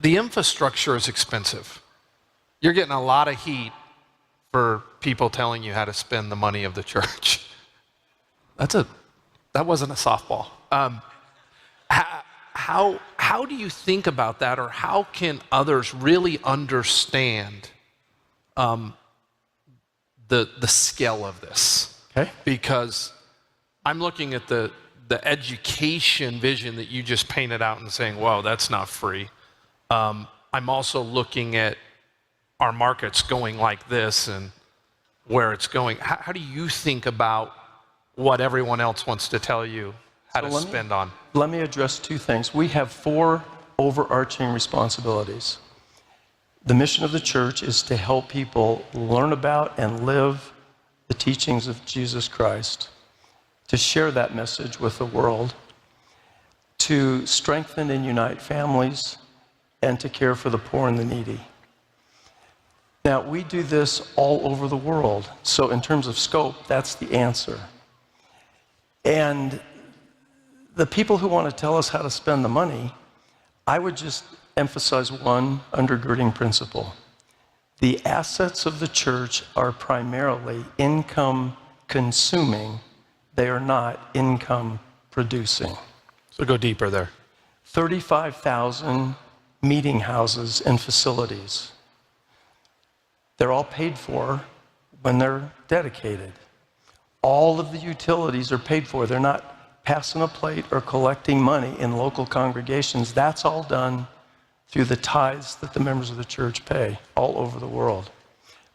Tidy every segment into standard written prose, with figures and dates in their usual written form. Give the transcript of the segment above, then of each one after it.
the infrastructure is expensive. You're getting a lot of heat for people telling you how to spend the money of the church. That wasn't a softball. How do you think about that, or how can others really understand the scale of this? Okay. Because I'm looking at the education vision that you just painted out and saying, "Whoa, that's not free." I'm also looking at our markets going like this and where it's going. How do you think about what everyone else wants to tell you how to spend on? Let me address two things. We have 4 overarching responsibilities. The mission of the church is to help people learn about and live the teachings of Jesus Christ, to share that message with the world, to strengthen and unite families, and to care for the poor and the needy. Now, we do this all over the world. So in terms of scope, that's the answer. And the people who want to tell us how to spend the money, I would just emphasize one undergirding principle. The assets of the church are primarily income consuming. They are not income producing. So go deeper there. 35,000 meeting houses and facilities. They're all paid for when they're dedicated. All of the utilities are paid for. They're not passing a plate or collecting money in local congregations. That's all done through the tithes that the members of the church pay all over the world.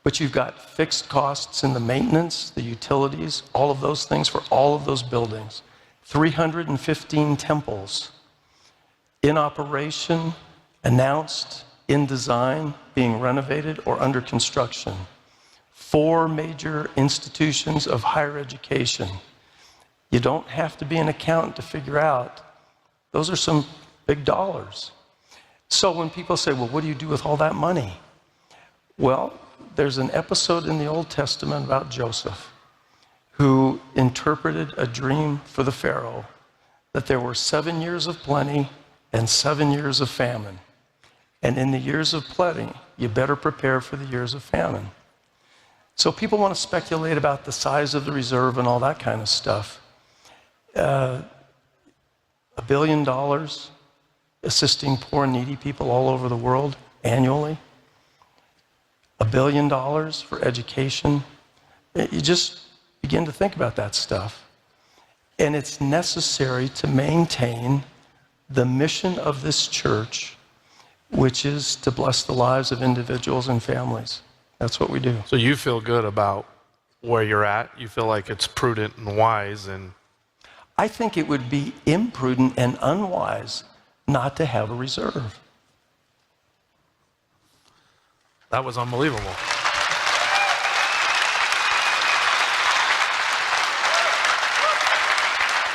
But you've got fixed costs in the maintenance, the utilities, all of those things for all of those buildings. 315 temples in operation, announced, in design, being renovated or under construction. 4 major institutions of higher education. You don't have to be an accountant to figure out, those are some big dollars. So when people say, well, what do you do with all that money? Well, there's an episode in the Old Testament about Joseph, who interpreted a dream for the Pharaoh, that there were 7 years of plenty and 7 years of famine. And in the years of plenty, you better prepare for the years of famine. So people want to speculate about the size of the reserve and all that kind of stuff. $1 billion assisting poor and needy people all over the world annually. $1 billion for education. You just begin to think about that stuff. And it's necessary to maintain the mission of this church, which is to bless the lives of individuals and families. That's what we do. So you feel good about where you're at? You feel like it's prudent and wise? And I think it would be imprudent and unwise not to have a reserve. That was unbelievable.